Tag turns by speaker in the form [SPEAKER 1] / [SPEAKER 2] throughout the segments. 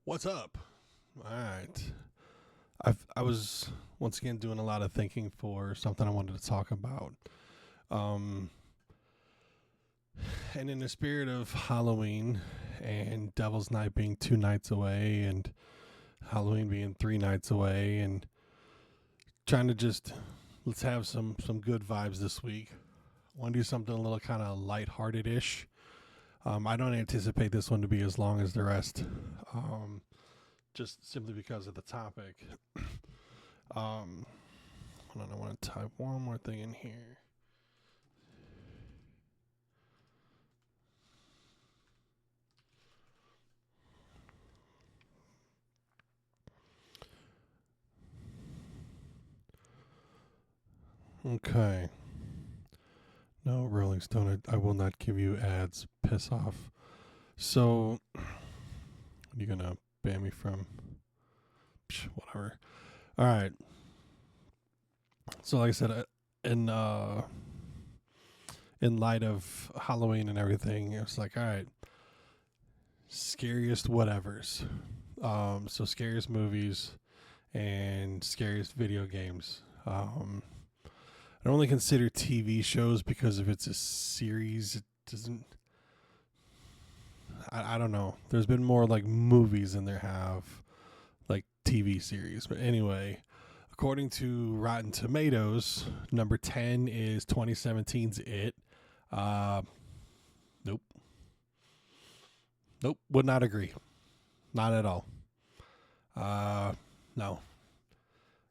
[SPEAKER 1] What's up? All right. I was once again doing a lot of thinking for something I wanted to talk about. Um, and in the spirit of Halloween and Devil's Night being 2 nights away and Halloween being 3 nights away and trying to just let's have some good vibes this week. I want to do something a little kind of lighthearted ish. I don't anticipate this one to be as long as the rest. Just simply because of the topic. Um, Hold on, I want to type one more thing in here. Okay. No, Rolling Stone, I will not give you ads. Piss off. So, what are you going to ban me from? Whatever. All right. So, like I said, in light of Halloween and everything, it was like, all right, scariest whatevers. So scariest movies and scariest video games. I don't really consider TV shows because if it's a series, it doesn't. I don't know. There's been more like movies than there have like TV series. But anyway, according to Rotten Tomatoes, number 10 is 2017's It. Uh, nope. Nope. Would not agree. Not at all. No.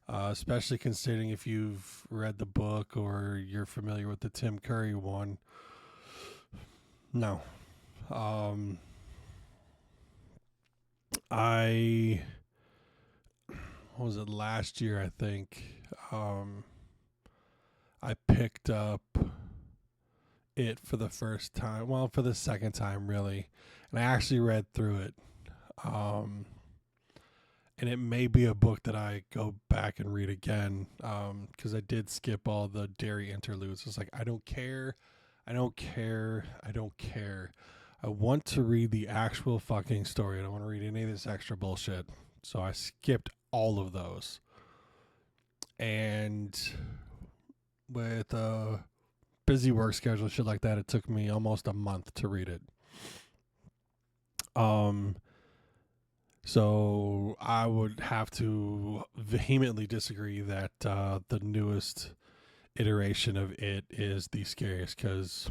[SPEAKER 1] Especially considering if you've read the book or you're familiar with the Tim Curry one. No. Um, I what was it last year? I think I picked up it for the first time. Well, for the second time, really, and I actually read through it. Um, and it may be a book that I go back and read again because I did skip all the dairy interludes. It's like I don't care, I don't care, I don't care. I want to read the actual fucking story. I don't want to read any of this extra bullshit. So I skipped all of those. And with a busy work schedule, shit like that, it took me almost a month to read it. Um, so I would have to vehemently disagree that the newest iteration of it is the scariest because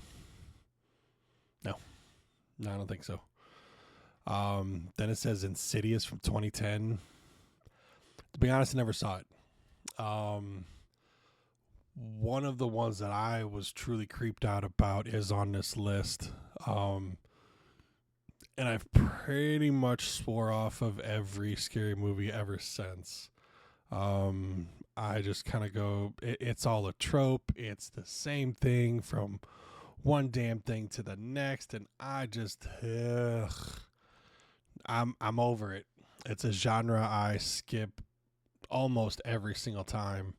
[SPEAKER 1] no, no, I don't think so. Then it says Insidious from 2010. To be honest, I never saw it. Um, One of the ones that I was truly creeped out about is on this list. And I've pretty much swore off of every scary movie ever since. I just kind of go, it's all a trope. It's the same thing from one damn thing to the next, and I just, I'm over it. It's a genre I skip almost every single time.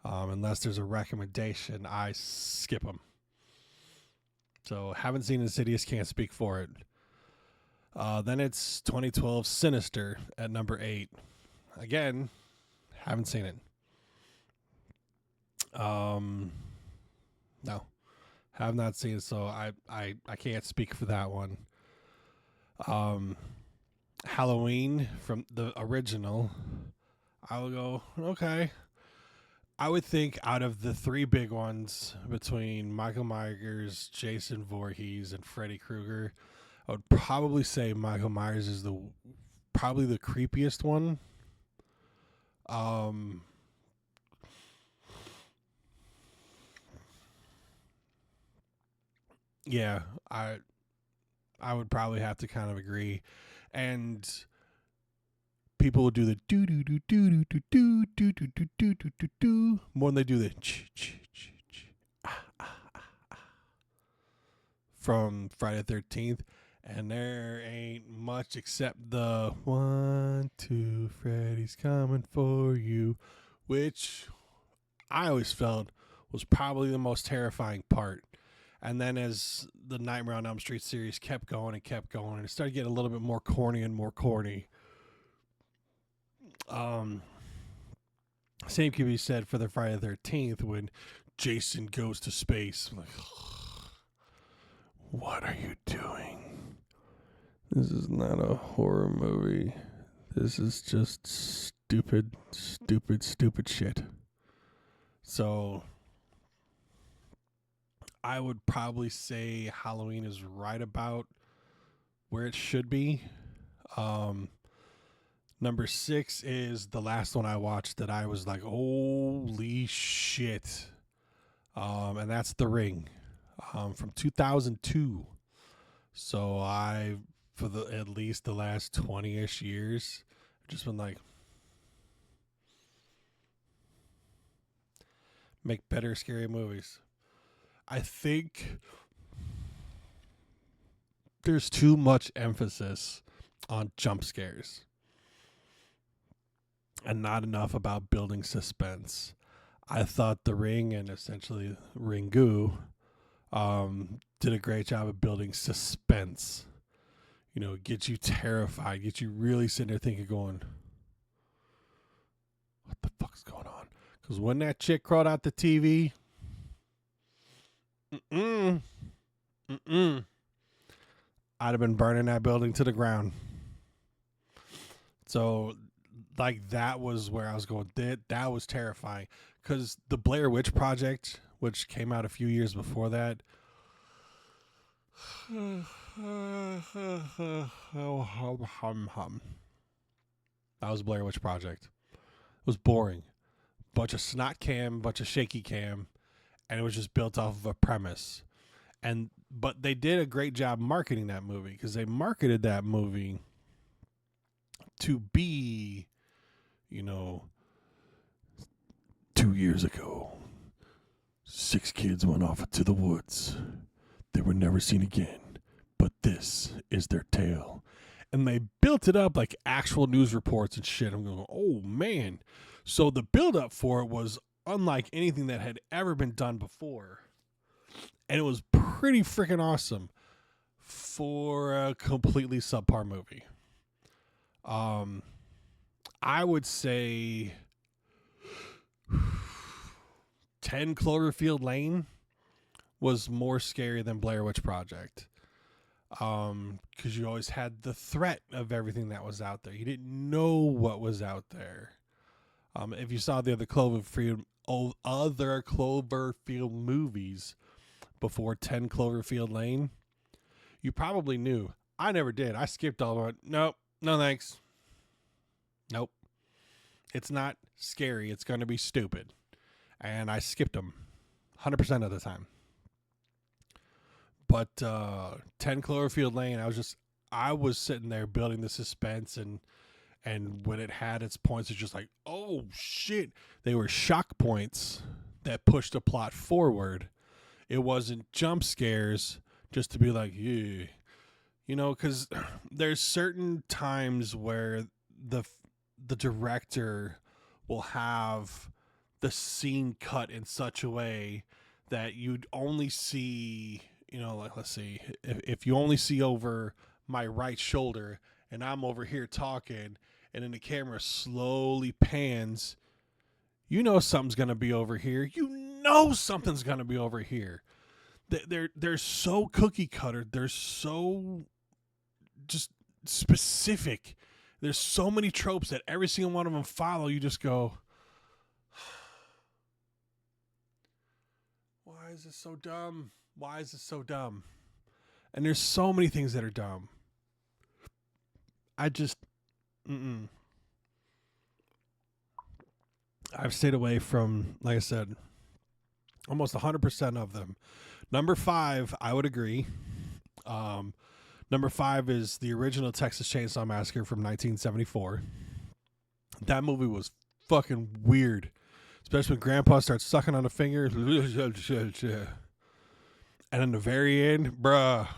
[SPEAKER 1] Unless there's a recommendation, I skip them. So haven't seen Insidious, can't speak for it. Then it's 2012 Sinister at number 8. Again, haven't seen it. No, have not seen it, so I can't speak for that one. Um, Halloween from the original, I will go, okay. I would think out of the three big ones between Michael Myers, Jason Voorhees, and Freddy Krueger, I would probably say Michael Myers is the probably the creepiest one. Um, yeah, I would probably have to kind of agree, and people will do the do do do do do do do do do do do do do more than they do the ch ch ch ch from Friday the 13th. And there ain't much except the 1, 2, Freddy's coming for you, which I always felt was probably the most terrifying part. And then as the Nightmare on Elm Street series kept going and it started getting a little bit more corny and more corny. Um, Same can be said for the Friday the 13th when Jason goes to space. I'm like, what are you doing? This is not a horror movie. This is just stupid shit. So I would probably say Halloween is right about where it should be. Number 6 is the last one I watched that I was like, holy shit. And that's The Ring, from 2002. So for at least the last 20-ish years, I've just been like, make better scary movies. I think there's too much emphasis on jump scares and not enough about building suspense. I thought The Ring and essentially Ringu did a great job of building suspense. You know, get you terrified, get you really sitting there thinking, going, what the fuck's going on? Because when that chick crawled out the TV, I'd have been burning that building to the ground. So, like, that was where I was going. That was terrifying. Because the Blair Witch Project, which came out a few years before that, that was Blair Witch Project. It was boring. Bunch of snot cam, bunch of shaky cam, and it was just built off of a premise. But they did a great job marketing that movie, because they marketed that movie to be, 2 years ago, 6 kids went off into the woods. They were never seen again, but this is their tale. And they built it up like actual news reports and shit. I'm going, oh man. So the build up for it was unlike anything that had ever been done before. And it was pretty freaking awesome for a completely subpar movie. I would say 10 Cloverfield Lane was more scary than Blair Witch Project. Because you always had the threat of everything that was out there. You didn't know what was out there. If you saw the other Cloverfield movies before 10 Cloverfield Lane, you probably knew. I never did. I skipped all of it. Nope. No thanks. Nope. It's not scary. It's going to be stupid. And I skipped them 100% of the time. But 10 Cloverfield Lane, I was sitting there building the suspense, and when it had its points, it's just like, oh shit. They were shock points that pushed the plot forward. It wasn't jump scares just to be like, yeah. Because there's certain times where the director will have the scene cut in such a way that you'd only see, like, let's see, if you only see over my right shoulder and I'm over here talking, and then the camera slowly pans, something's going to be over here. Something's going to be over here. They're so cookie cutter. They're so just specific. There's so many tropes that every single one of them follow. You just go, why is this so dumb? Why is this so dumb? And there's so many things that are dumb. I've stayed away from, like I said, almost 100% of them. Number 5, I would agree. Number 5 is the original Texas Chainsaw Massacre from 1974. That movie was fucking weird. Especially when Grandpa starts sucking on a finger. And in the very end, bruh.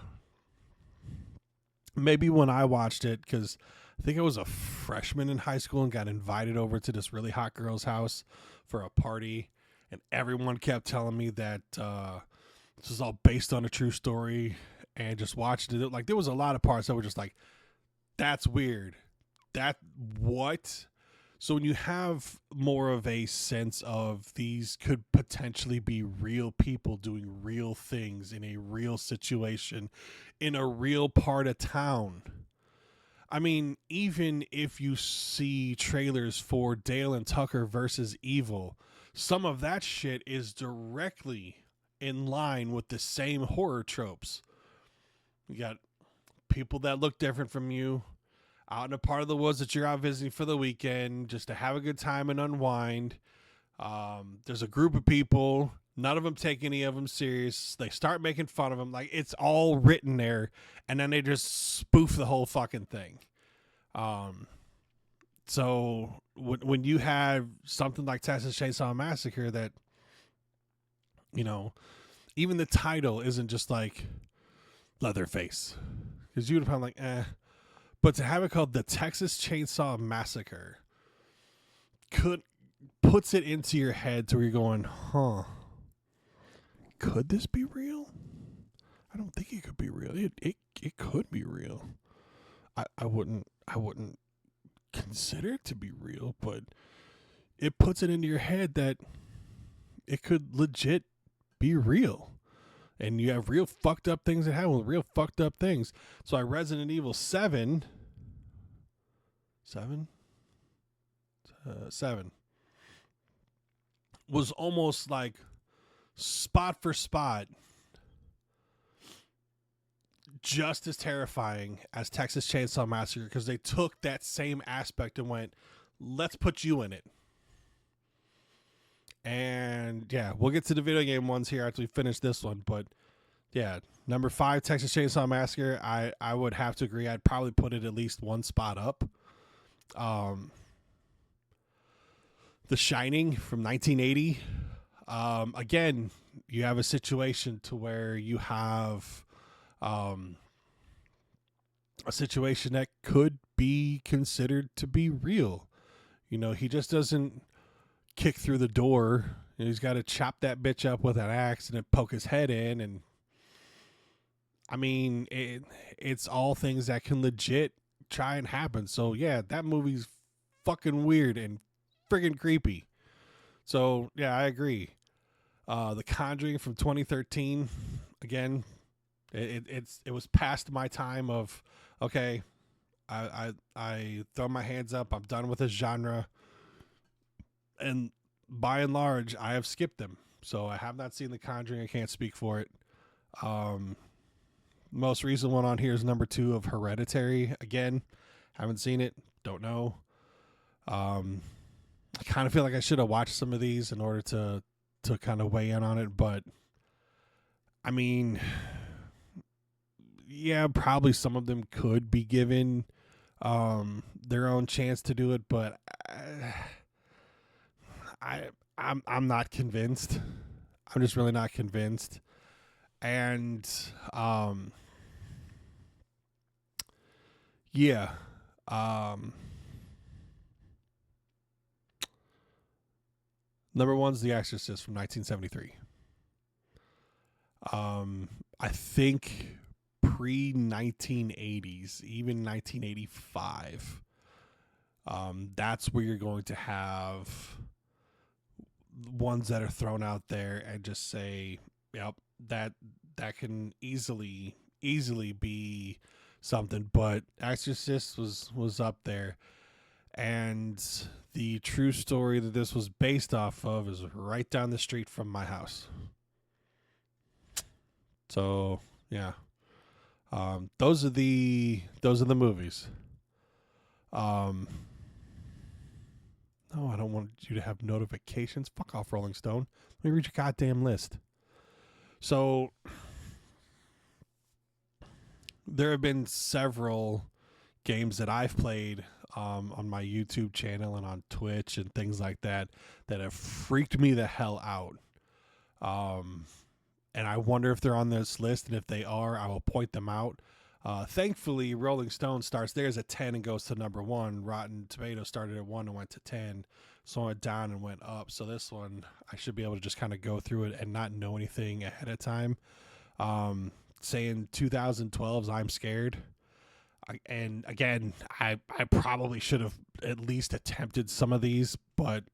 [SPEAKER 1] Maybe when I watched it, because I think I was a freshman in high school and got invited over to this really hot girl's house for a party. And everyone kept telling me that this was all based on a true story. And just watched it. Like, there was a lot of parts that were just like, that's weird. What? So when you have more of a sense of these could potentially be real people doing real things in a real situation in a real part of town. I mean, even if you see trailers for Dale and Tucker versus Evil, some of that shit is directly in line with the same horror tropes. You got people that look different from you out in a part of the woods that you're out visiting for the weekend just to have a good time and unwind. There's a group of people. None of them take any of them serious. They start making fun of them. Like, it's all written there. And then they just spoof the whole fucking thing. So when you have something like Texas Chainsaw Massacre that, you know, even the title isn't just like Leatherface. Because you would have been like, eh. But to have it called the Texas Chainsaw Massacre puts it into your head to where you're going, huh? Could this be real? I don't think it could be real. It could be real. I wouldn't consider it to be real, but it puts it into your head that it could legit be real. And you have real fucked up things that happen with real fucked up things. So Resident Evil 7 was almost like spot for spot just as terrifying as Texas Chainsaw Massacre, because they took that same aspect and went, let's put you in it. And yeah, we'll get to the video game ones here after we finish this one. But yeah, number 5, Texas Chainsaw Massacre. I would have to agree. I'd probably put it at least one spot up. The Shining from 1980. Again, you have a situation to where you have a situation that could be considered to be real. You know, he just doesn't kick through the door. He's got to chop that bitch up with an axe and then poke his head in. And I mean, it's all things that can legit try and happen. So yeah, that movie's fucking weird and friggin' creepy. So yeah, I agree. The Conjuring from 2013. Again, it was past my time of, okay, I throw my hands up. I'm done with this genre. And by and large, I have skipped them. So I have not seen The Conjuring. I can't speak for it. Most recent one on here is number 2 of Hereditary. Again, haven't seen it. Don't know. I kind of feel like I should have watched some of these in order to kind of weigh in on it. But, I mean, yeah, probably some of them could be given their own chance to do it. But I'm not convinced. I'm just really not convinced. And yeah. Number 1's The Exorcist from 1973. I think pre-1980s, even 1985. That's where you're going to have ones that are thrown out there and just say, yep, that can easily be something. But Exorcist was up there. And the true story that this was based off of is right down the street from my house. So yeah, those are the movies. No, I don't want you to have notifications. Fuck off, Rolling Stone. Let me read your goddamn list. So there have been several games that I've played on my YouTube channel and on Twitch and things like that have freaked me the hell out. And I wonder if they're on this list, and if they are, I will point them out. Thankfully, Rolling Stone starts theirs at 10 and goes to number 1. Rotten Tomatoes started at 1 and went to 10. So I went down and went up. So this one, I should be able to just kind of go through it and not know anything ahead of time. Saying 2012's I'm Scared. And again, I probably should have at least attempted some of these, but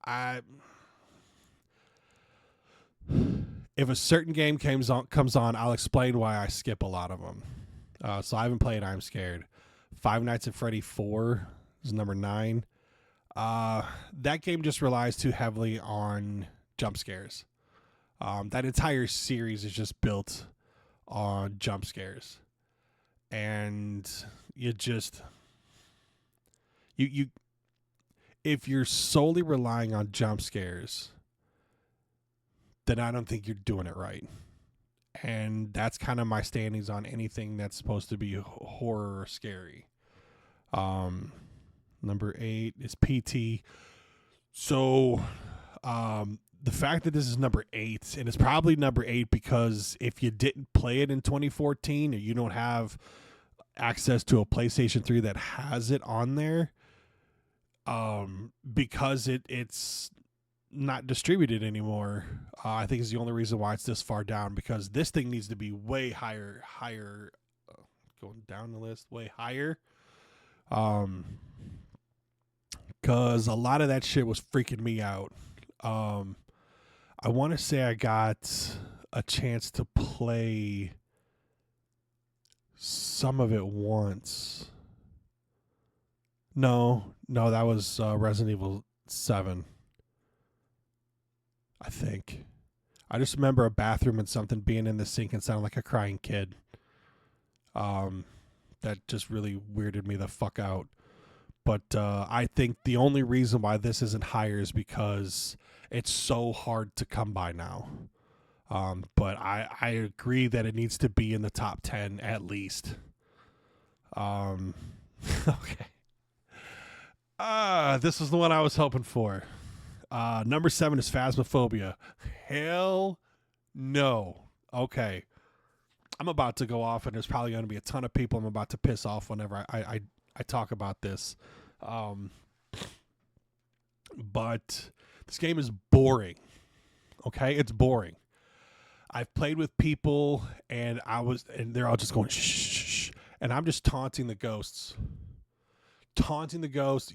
[SPEAKER 1] I if a certain game comes on, I'll explain why I skip a lot of them. So I haven't played I'm Scared. Five Nights at Freddy 4 is number 9. That game just relies too heavily on jump scares. That entire series is just built on jump scares, and you if you're solely relying on jump scares, then I don't think you're doing it right. And that's kind of my standings on anything that's supposed to be horror or scary. Number 8 is PT. So, the fact that this is number 8, and it's probably number 8 because if you didn't play it in 2014 or you don't have access to a PlayStation 3 that has it on there, because it's not distributed anymore, I think is the only reason why it's this far down, because this thing needs to be way higher, going down the list, way higher. Because a lot of that shit was freaking me out. I want to say I got a chance to play some of it once. No, that was Resident Evil 7, I think. I just remember a bathroom and something being in the sink and sounding like a crying kid. That just really weirded me the fuck out. But I think the only reason why this isn't higher is because it's so hard to come by now. But I agree that it needs to be in the top 10 at least. Okay. This is the one I was hoping for. Number 7 is Phasmophobia. Hell no. Okay. I'm about to go off, and there's probably going to be a ton of people I'm about to piss off whenever I talk about this. But this game is boring. Okay? It's boring. I've played with people, and they're all just going, shh, shh, shh. And I'm just taunting the ghosts,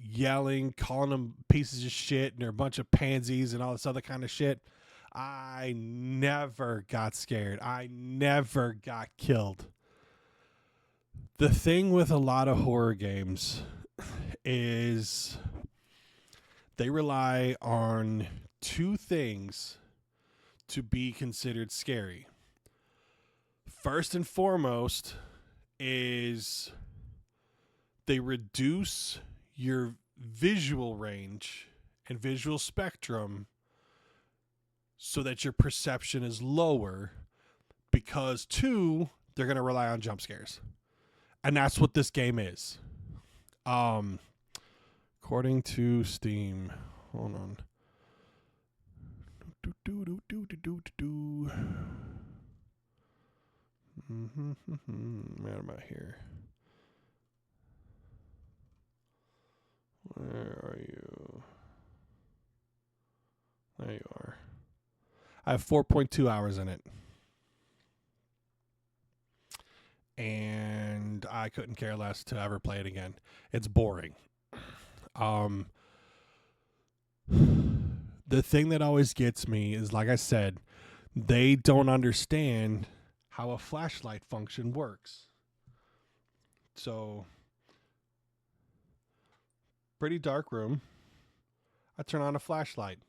[SPEAKER 1] yelling, calling them pieces of shit, and they're a bunch of pansies and all this other kind of shit. I never got scared. I never got killed. The thing with a lot of horror games is they rely on two things to be considered scary. First and foremost is they reduce your visual range and visual spectrum so that your perception is lower, because 2, they're going to rely on jump scares. And that's what this game is. According to Steam, hold on. Where am I here? Where are you? There you are. I have 4.2 hours in it. And I couldn't care less to ever play it again. It's boring. The thing that always gets me is, like I said, they don't understand how a flashlight function works. So, pretty dark room. I turn on a flashlight.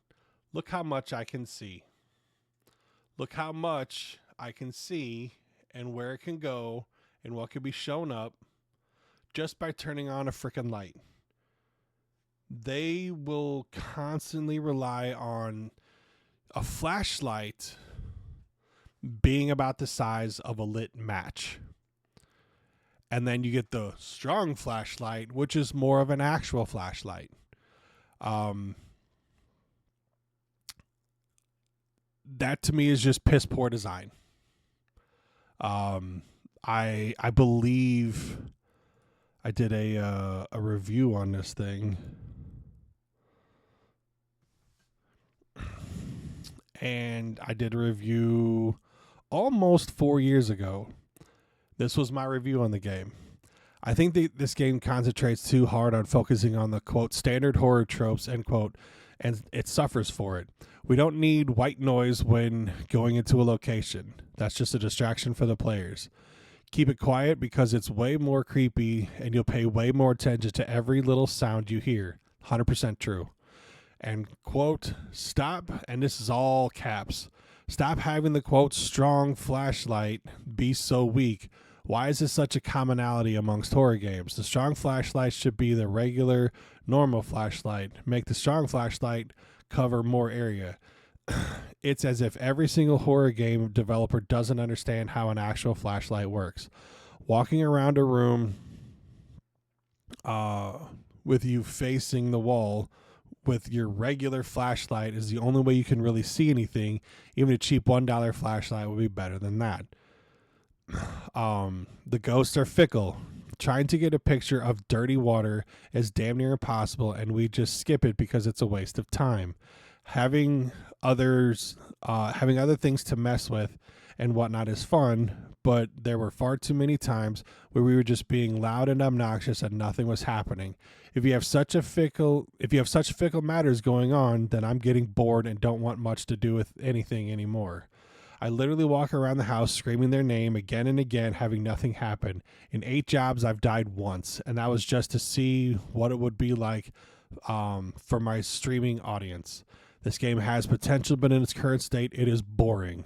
[SPEAKER 1] Look how much I can see. Look how much I can see and where it can go and what can be shown up just by turning on a freaking light. They will constantly rely on a flashlight being about the size of a lit match. And then you get the strong flashlight, which is more of an actual flashlight. That to me is just piss poor design. I believe I did a review on this thing, and I did a review almost 4 years ago. This was my review on the game. I think this game concentrates too hard on focusing on the, quote, standard horror tropes, end quote, and it suffers for it. We don't need white noise when going into a location. That's just a distraction for the players. Keep it quiet because it's way more creepy and you'll pay way more attention to every little sound you hear. 100% true. And, quote, stop, and this is all caps, stop having the, quote, strong flashlight be so weak. Why is this such a commonality amongst horror games? The strong flashlight should be the regular, normal flashlight. Make the strong flashlight cover more area. It's as if every single horror game developer doesn't understand how an actual flashlight works. Walking around a room with you facing the wall with your regular flashlight is the only way you can really see anything. Even a cheap $1 flashlight would be better than that. The ghosts are fickle. Trying to get a picture of dirty water is damn near impossible, and we just skip it because it's a waste of time. Having other things to mess with and whatnot is fun, but there were far too many times where we were just being loud and obnoxious and nothing was happening. If you have such fickle matters going on, then I'm getting bored and don't want much to do with anything anymore. I literally walk around the house screaming their name again and again, having nothing happen. In 8 jobs, I've died once, and that was just to see what it would be like for my streaming audience. This game has potential, but in its current state, it is boring.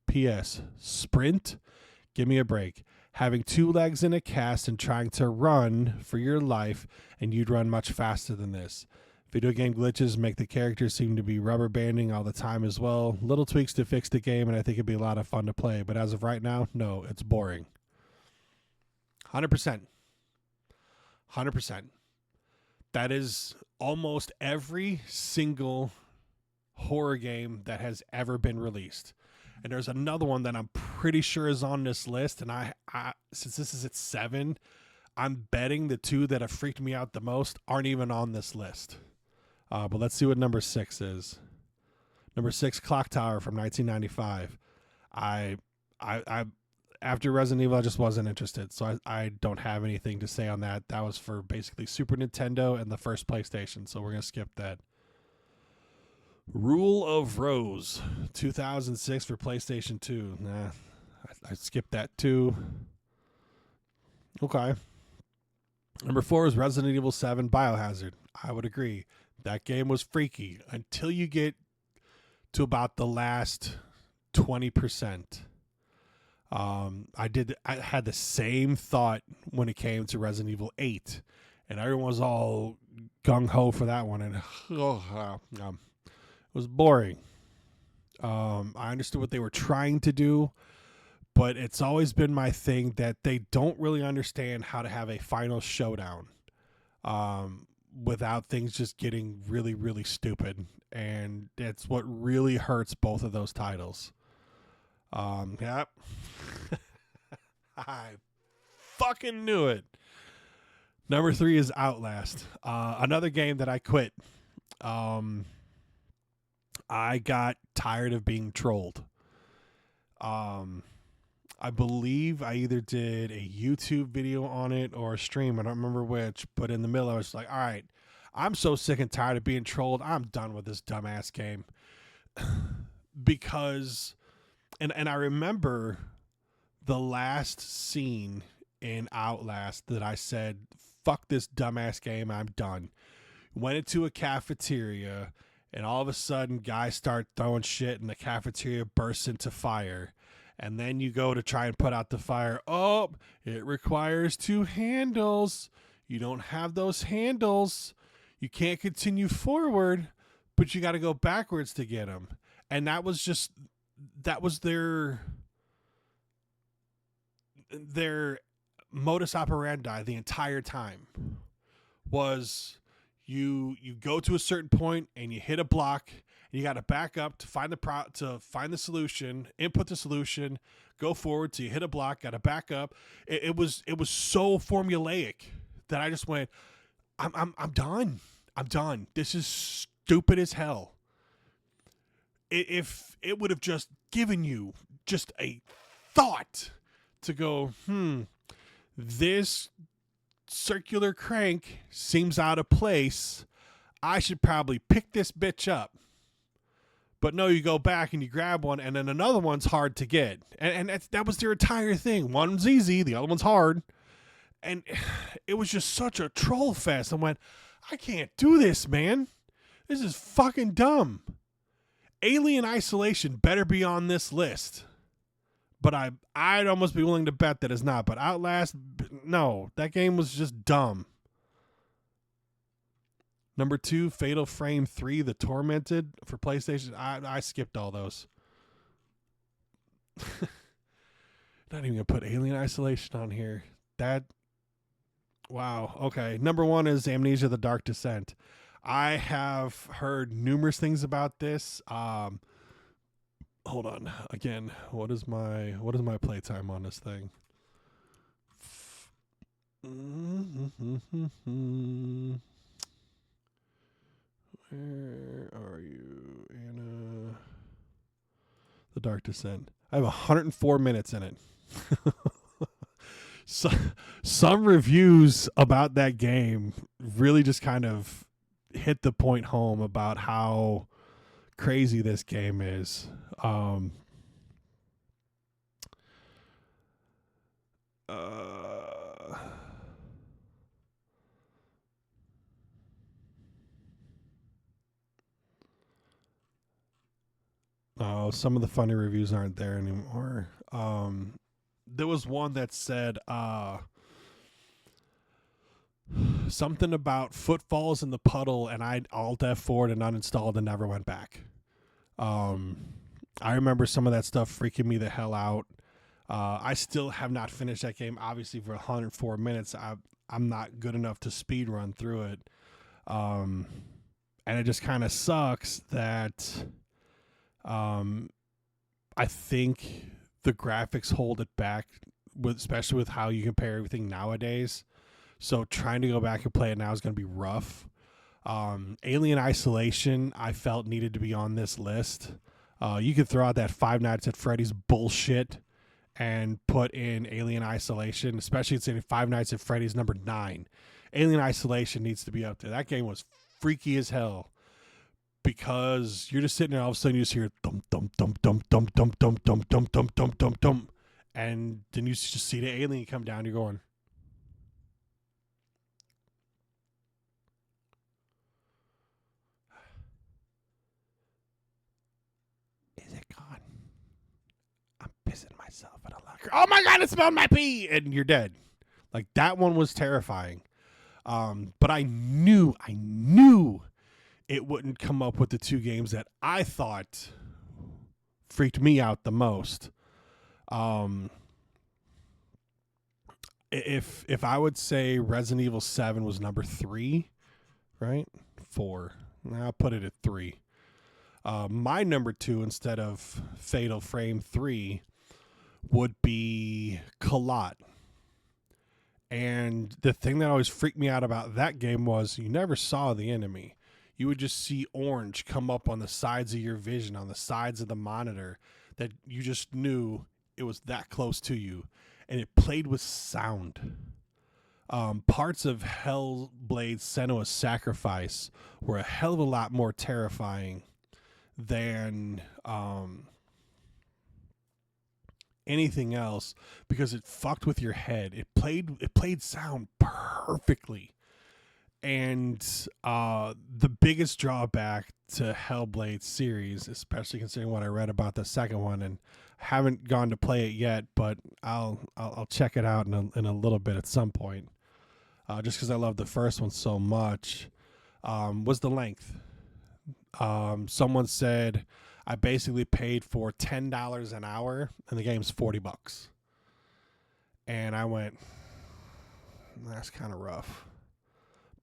[SPEAKER 1] P.S. Sprint? Give me a break. Having 2 legs in a cast and trying to run for your life, and you'd run much faster than this. Video game glitches make the characters seem to be rubber banding all the time as well. Little tweaks to fix the game, and I think it'd be a lot of fun to play. But as of right now, no, it's boring. 100%. 100%. That is almost every single horror game that has ever been released. And there's another one that I'm pretty sure is on this list, and I since this is at 7, I'm betting the 2 that have freaked me out the most aren't even on this list. But let's see what number 6 is. Number 6, Clock Tower from 1995. I after Resident Evil, I just wasn't interested, so I don't have anything to say on that. That was for basically Super Nintendo and the first PlayStation, so we're gonna skip that. Rule of Rose, 2006 for PlayStation 2. Nah, I skipped that too. Okay. Number 4 is Resident Evil 7 Biohazard. I would agree. That game was freaky until you get to about the last 20%. I had the same thought when it came to Resident Evil 8, and everyone was all gung-ho for that one, and it was boring. I understood what they were trying to do, but it's always been my thing that they don't really understand how to have a final showdown without things just getting really, really stupid. And it's what really hurts both of those titles. Yep. I fucking knew it. Number 3 is Outlast. Another game that I quit. I got tired of being trolled. I believe I either did a YouTube video on it or a stream. I don't remember which, but in the middle I was like, all right, I'm so sick and tired of being trolled. I'm done with this dumbass game. Because, and I remember the last scene in Outlast that I said, fuck this dumbass game, I'm done. Went into a cafeteria, and all of a sudden guys start throwing shit and the cafeteria bursts into fire. And then you go to try and put out the fire. Oh, it requires 2 handles. You don't have those handles. You can't continue forward, but you got to go backwards to get them. And that was their modus operandi the entire time. Was you go to a certain point and you hit a block. You got to back up to find the solution, input the solution, go forward till you hit a block, got to back up. It was so formulaic that I just went, I'm done. I'm done. This is stupid as hell. If it would have just given you just a thought to go, this circular crank seems out of place. I should probably pick this bitch up. But no, you go back and you grab one, and then another one's hard to get. And that was their entire thing. One's easy, the other one's hard. And it was just such a troll fest. I went, I can't do this, man. This is fucking dumb. Alien Isolation better be on this list. But I'd almost be willing to bet that it's not. But Outlast, no. That game was just dumb. Number 2, Fatal Frame 3, The Tormented for PlayStation. I skipped all those. Not even going to put Alien Isolation on here. Wow. Okay. Number 1 is Amnesia: The Dark Descent. I have heard numerous things about this. Hold on. Again, what is my playtime on this thing? Where are you, Anna? The Dark Descent. I have 104 minutes in it. So, some reviews about that game really just kind of hit the point home about how crazy this game is. Some of the funny reviews aren't there anymore. There was one that said something about footfalls in the puddle, and I Alt F4'd and uninstalled and never went back. I remember some of that stuff freaking me the hell out. I still have not finished that game. Obviously, for 104 minutes, I'm not good enough to speed run through it. And it just kind of sucks that I think the graphics hold it back, especially with how you compare everything nowadays. So trying to go back and play it now is going to be rough. Alien Isolation, I felt needed to be on this list. You could throw out that Five Nights at Freddy's bullshit and put in Alien Isolation, especially it's in Five Nights at Freddy's number 9. Alien Isolation needs to be up there. That game was freaky as hell because you're just sitting there, all of a sudden you just hear thump, thump, thump, thump, thump, thump, thump, thump, thump, thump, thump, thump, thump, and then you just see the alien come down. You're going, is it gone? I'm pissing myself at a locker. Oh my God, it smelled my pee! And you're dead. Like, that one was terrifying. But I knew it wouldn't come up with the 2 games that I thought freaked me out the most. If I would say Resident Evil 7 was number 3, right? 4. I'll put it at 3. My number 2 instead of Fatal Frame 3 would be Colot. And the thing that always freaked me out about that game was you never saw the enemy. You would just see orange come up on the sides of your vision, on the sides of the monitor, that you just knew it was that close to you. And it played with sound. Parts of Hellblade: Senua's Sacrifice were a hell of a lot more terrifying than anything else because it fucked with your head. It played sound perfectly. And the biggest drawback to Hellblade series, especially considering what I read about the second one, and haven't gone to play it yet, but I'll check it out in a little bit at some point, just because I love the first one so much, was the length. Someone said I basically paid for $10 an hour, and the game's $40. And I went, that's kind of rough.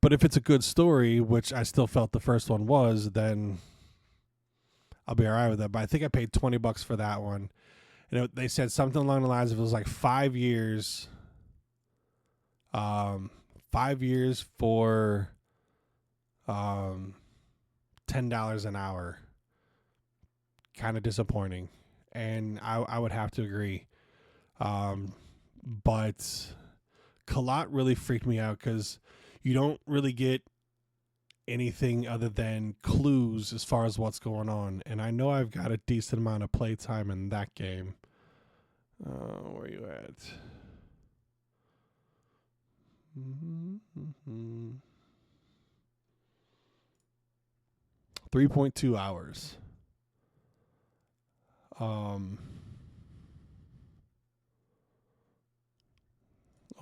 [SPEAKER 1] But if it's a good story, which I still felt the first one was, then I'll be all right with that. But I think I paid $20 for that one. And they said something along the lines of it was like 5 years. 5 years for $10 an hour. Kind of disappointing. And I would have to agree. But Kalat really freaked me out because you don't really get anything other than clues as far as what's going on. And I know I've got a decent amount of playtime in that game. Where are you at? 3.2 hours.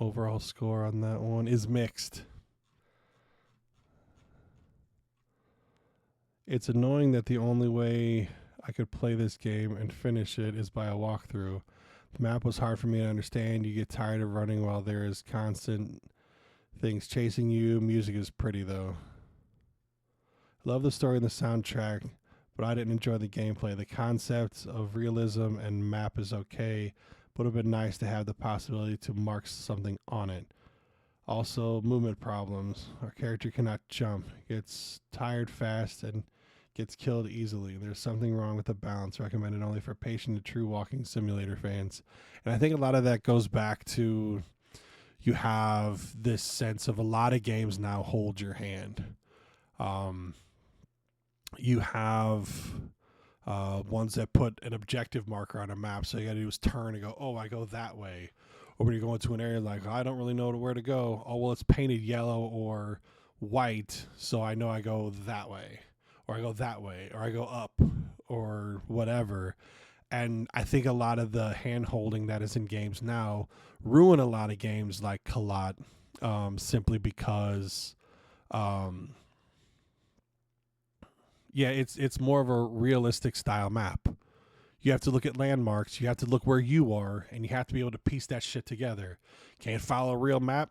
[SPEAKER 1] Overall score on that one is mixed. It's annoying that the only way I could play this game and finish it is by a walkthrough. The map was hard for me to understand. You get tired of running while there is constant things chasing you. Music is pretty, though. Love the story and the soundtrack, but I didn't enjoy the gameplay. The concept of realism and map is okay, but it would have been nice to have the possibility to mark something on it. Also, movement problems. Our character cannot jump, gets tired fast, and gets killed easily. There's something wrong with the balance, recommended only for patient and true walking simulator fans. And I think a lot of that goes back to you have this sense of a lot of games now hold your hand. You have ones that put an objective marker on a map, so you got to do is turn and go, oh, I go that way. Or when you go into an area like, I don't really know where to go. Oh, well, it's painted yellow or white, so I know I go that way. Or I go that way. Or I go up. Or whatever. And I think a lot of the hand-holding that is in games now ruin a lot of games like Kalat, simply because... it's more of a realistic style map. You have to look at landmarks. You have to look where you are, and you have to be able to piece that shit together. Can't follow a real map?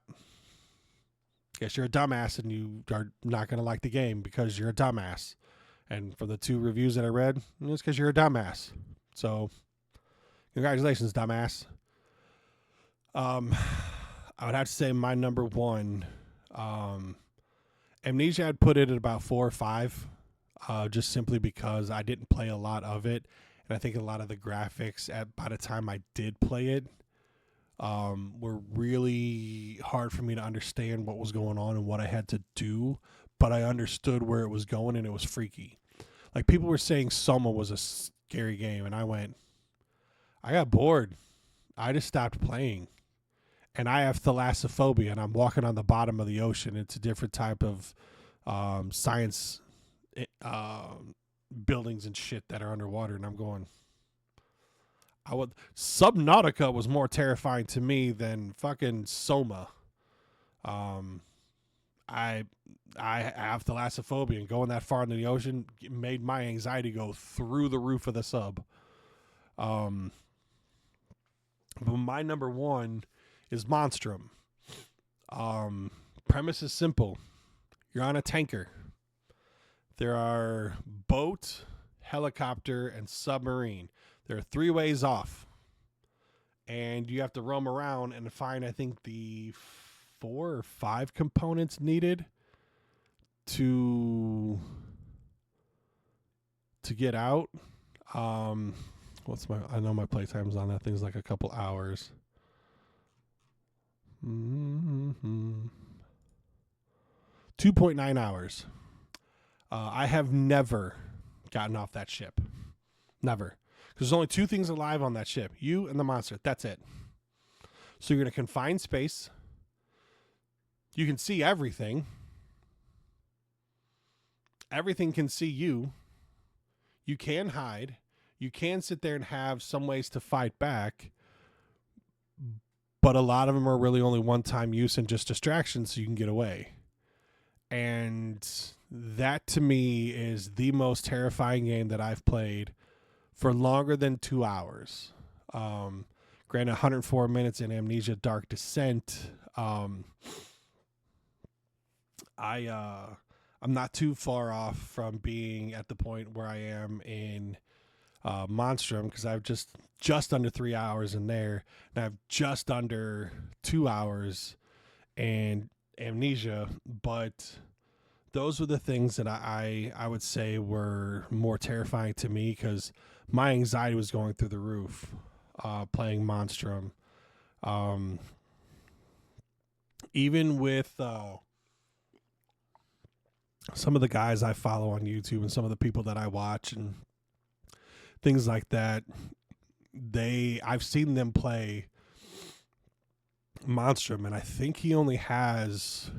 [SPEAKER 1] Guess you're a dumbass, and you are not going to like the game because you're a dumbass. And from the 2 reviews that I read, it's because you're a dumbass. So, congratulations, dumbass. I would have to say my number 1, Amnesia, I'd put it at about 4 or 5. Just simply because I didn't play a lot of it, and I think a lot of the graphics by the time I did play it were really hard for me to understand what was going on and what I had to do, but I understood where it was going, and it was freaky. Like, people were saying Soma was a scary game, and I got bored. I just stopped playing. And I have thalassophobia, and I'm walking on the bottom of the ocean. It's a different type of science buildings and shit that are underwater, and I'm going, Subnautica was more terrifying to me than fucking Soma. I have thalassophobia, and going that far into the ocean made my anxiety go through the roof of the sub. But my number 1 is Monstrum. Premise is simple. You're on a tanker. There are boat, helicopter, and submarine. There are 3 ways off. And you have to roam around and find, I think, the 4 or 5 components needed to get out. I know my playtime's on that thing's like a couple hours. 2.9 hours. I have never gotten off that ship. Never. Because there's only 2 things alive on that ship. You and the monster. That's it. So you're in a confined space. You can see everything. Everything can see you. You can hide. You can sit there and have some ways to fight back. But a lot of them are really only one-time use and just distractions so you can get away. And that, to me, is the most terrifying game that I've played for longer than 2 hours. Granted, 104 minutes in Amnesia Dark Descent. I'm not too far off from being at the point where I am in Monstrum, because I've just under 3 hours in there, and I've just under 2 hours in Amnesia. But those were the things that I would say were more terrifying to me, because my anxiety was going through the roof playing Monstrum. Um, even with some of the guys I follow on YouTube and some of the people that I watch and things like that, I've seen them play Monstrum, and I think he only has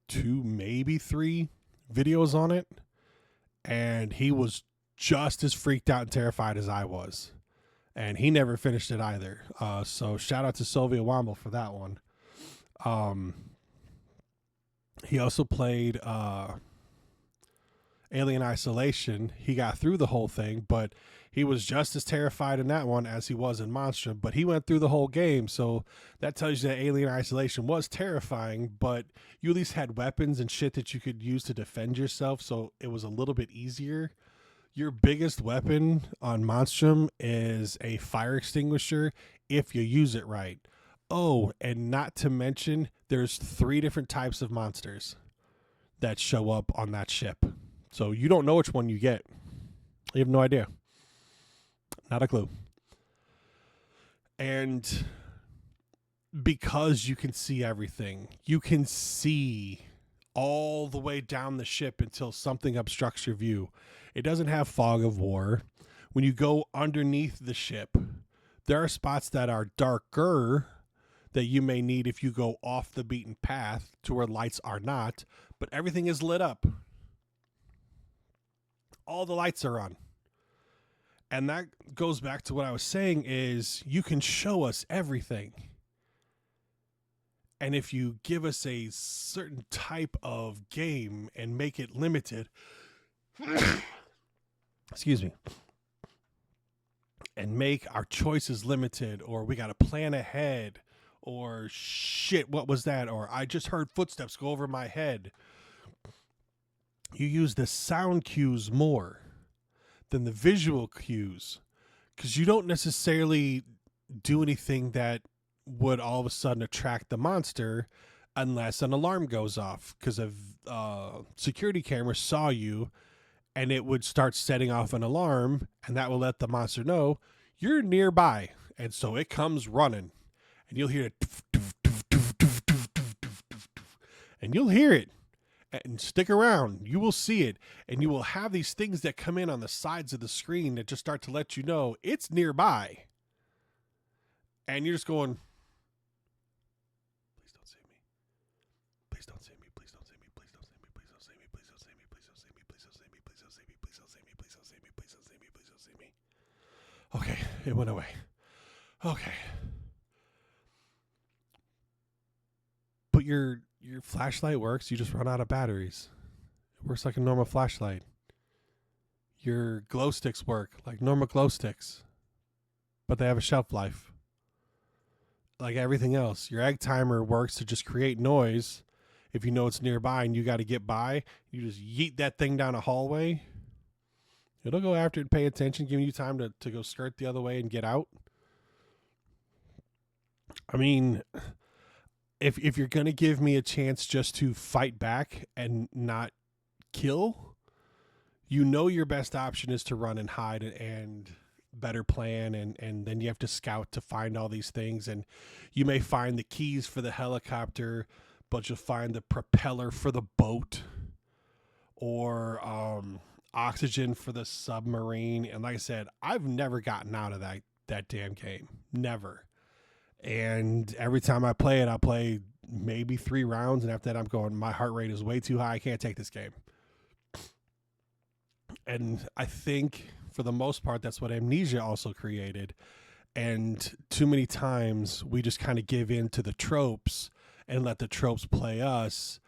[SPEAKER 1] 2, maybe 3 videos on it, and he was just as freaked out and terrified as I was, and he never finished it either. So shout out to Sylvia Womble for that one. He also played Alien Isolation. He got through the whole thing, but he was just as terrified in that one as he was in Monstrum, but he went through the whole game. So that tells you that Alien Isolation was terrifying, but you at least had weapons and shit that you could use to defend yourself. So it was a little bit easier. Your biggest weapon on Monstrum is a fire extinguisher if you use it right. Oh, and not to mention, there's 3 different types of monsters that show up on that ship. So you don't know which one you get. You have no idea. Not a clue. And because you can see everything, you can see all the way down the ship until something obstructs your view. It doesn't have fog of war. When you go underneath the ship, there are spots that are darker that you may need if you go off the beaten path to where lights are not, but everything is lit up. All the lights are on. And that goes back to what I was saying is you can show us everything. And if you give us a certain type of game and make it limited, excuse me, and make our choices limited, or we got to plan ahead, or shit, what was that? Or I just heard footsteps go over my head. You use the sound cues more than the visual cues, because you don't necessarily do anything that would all of a sudden attract the monster unless an alarm goes off, because a security camera saw you and it would start setting off an alarm, and that will let the monster know you're nearby. And so it comes running, and you'll hear it, and you'll hear it. And stick around, you will see it, and you will have these things that come in on the sides of the screen that just start to let you know it's nearby. And you're just going, please don't save me. Please don't save me. Please don't save me. Please don't save me. Please don't save me. Please don't save me. Please don't save me. Please don't save me. Please don't save me. Please don't save me. Please don't save me. Please don't save me. Please don't save me. Okay, it went away. Okay. But your flashlight works. You just run out of batteries. It works like a normal flashlight. Your glow sticks work like normal glow sticks, but they have a shelf life. Like everything else, your egg timer works to just create noise. If you know it's nearby and you got to get by, you just yeet that thing down a hallway. It'll go after it, pay attention, giving you time to go skirt the other way and get out. I mean, if you're going to give me a chance just to fight back and not kill, you know your best option is to run and hide and better plan, and then you have to scout to find all these things, and you may find the keys for the helicopter, but you'll find the propeller for the boat, or oxygen for the submarine. And like I said, I've never gotten out of that damn game. Never. And every time I play it, I play maybe 3 rounds, and after that I'm going, my heart rate is way too high. I can't take this game. And I think for the most part, that's what Amnesia also created. And too many times we just kind of give in to the tropes and let the tropes play us.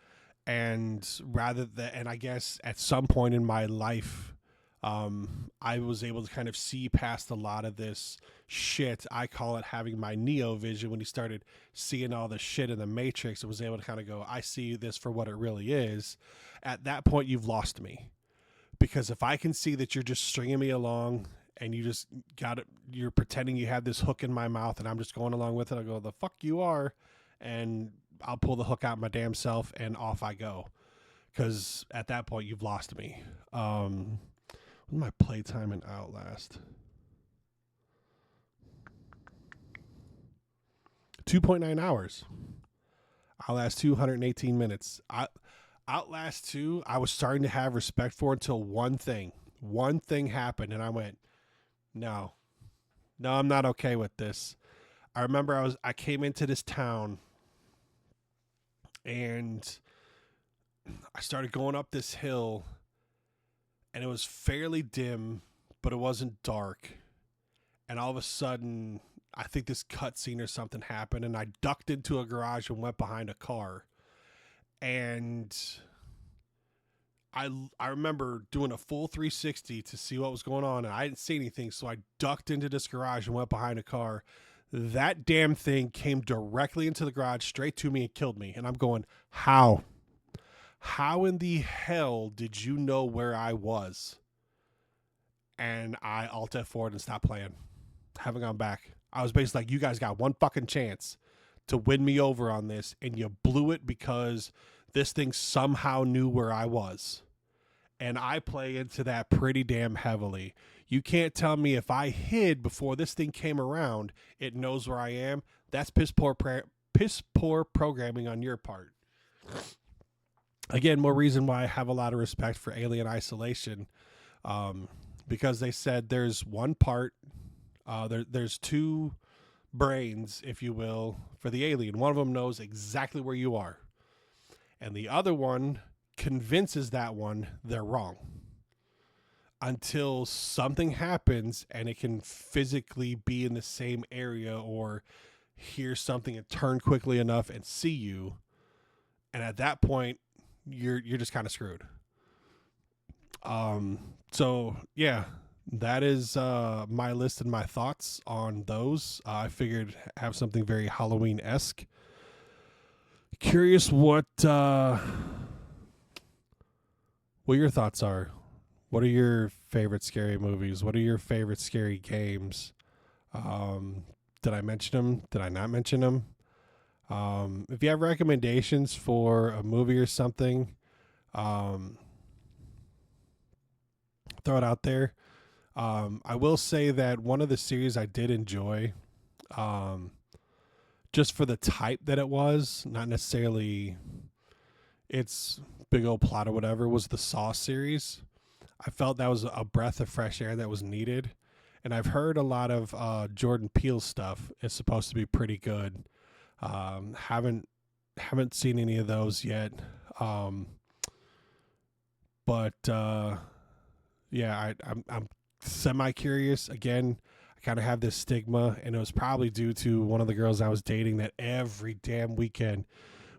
[SPEAKER 1] And and I guess at some point in my life, I was able to kind of see past a lot of this shit. I call it having my Neo vision. When you started seeing all the shit in the Matrix, I was able to kind of go, I see this for what it really is. At that point, you've lost me. Because if I can see that you're just stringing me along and you just got it, you're pretending you have this hook in my mouth and I'm just going along with it, I'll go, the fuck you are. And I'll pull the hook out my damn self and off I go. Because at that point, you've lost me. What's my playtime in Outlast? 2.9 hours. Outlast 2, 118 minutes. Outlast 2, I was starting to have respect for until one thing happened, and I went, no, I'm not okay with this. I remember I came into this town, and I started going up this hill, and it was fairly dim, but it wasn't dark. And all of a sudden, I think this cutscene or something happened, and I ducked into a garage and went behind a car. And I remember doing a full 360 to see what was going on, and I didn't see anything, so I ducked into this garage and went behind a car. That damn thing came directly into the garage, straight to me, and killed me. And I'm going, how? How in the hell did you know where I was? And I alt F4 and stopped playing. Haven't gone back. I was basically like, you guys got one fucking chance to win me over on this, and you blew it because this thing somehow knew where I was. And I play into that pretty damn heavily. You can't tell me if I hid before this thing came around, it knows where I am. That's piss poor programming on your part. Again, more reason why I have a lot of respect for Alien Isolation, because they said there's one part, there's two brains, if you will, for the alien. One of them knows exactly where you are, and the other one convinces that one they're wrong until something happens and it can physically be in the same area or hear something and turn quickly enough and see you. And at that point, you're just kind of screwed. So yeah, that is my list and my thoughts on those. I figured have something very Halloween-esque. Curious what your thoughts are. What are your favorite scary movies? What are your favorite scary games? Did I mention them? Did I not mention them? If you have recommendations for a movie or something, throw it out there. I will say that one of the series I did enjoy, just for the type that it was, not necessarily its big old plot or whatever, was the Saw series. I felt that was a breath of fresh air that was needed. And I've heard a lot of Jordan Peele stuff is supposed to be pretty good. Haven't seen any of those yet. But yeah, I'm semi-curious. Again, I kind of have this stigma, and it was probably due to one of the girls I was dating that every damn weekend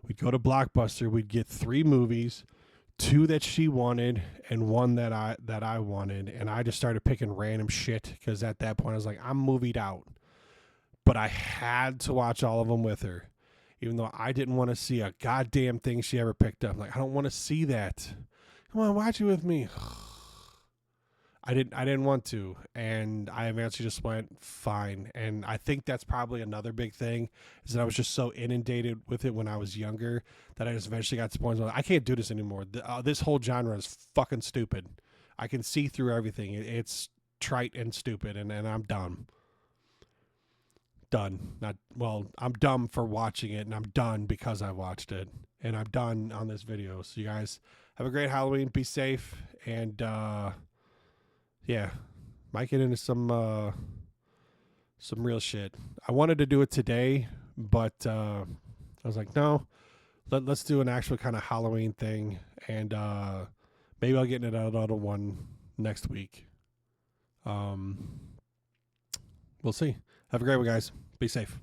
[SPEAKER 1] we'd go to Blockbuster, we'd get 3 movies, 2 that she wanted and 1 that I wanted, and I just started picking random shit because at that point I was like, I'm movied out. But I had to watch all of them with her, even though I didn't want to see a goddamn thing she ever picked up. Like, I don't want to see that. Come on, watch it with me. I didn't want to, and I eventually just went fine. And I think that's probably another big thing, is that I was just so inundated with it when I was younger that I just eventually got to the point where I can't do this anymore. This whole genre is fucking stupid. I can see through everything. It's trite and stupid, and I'm done. I'm dumb for watching it, and I'm done because I watched it, and I'm done on this video. So you guys have a great Halloween. Be safe, and yeah, might get into some real shit. I wanted to do it today, but I was like, no, let's do an actual kind of Halloween thing, and maybe I'll get into another one next week. We'll see. Have a great one, guys. Be safe.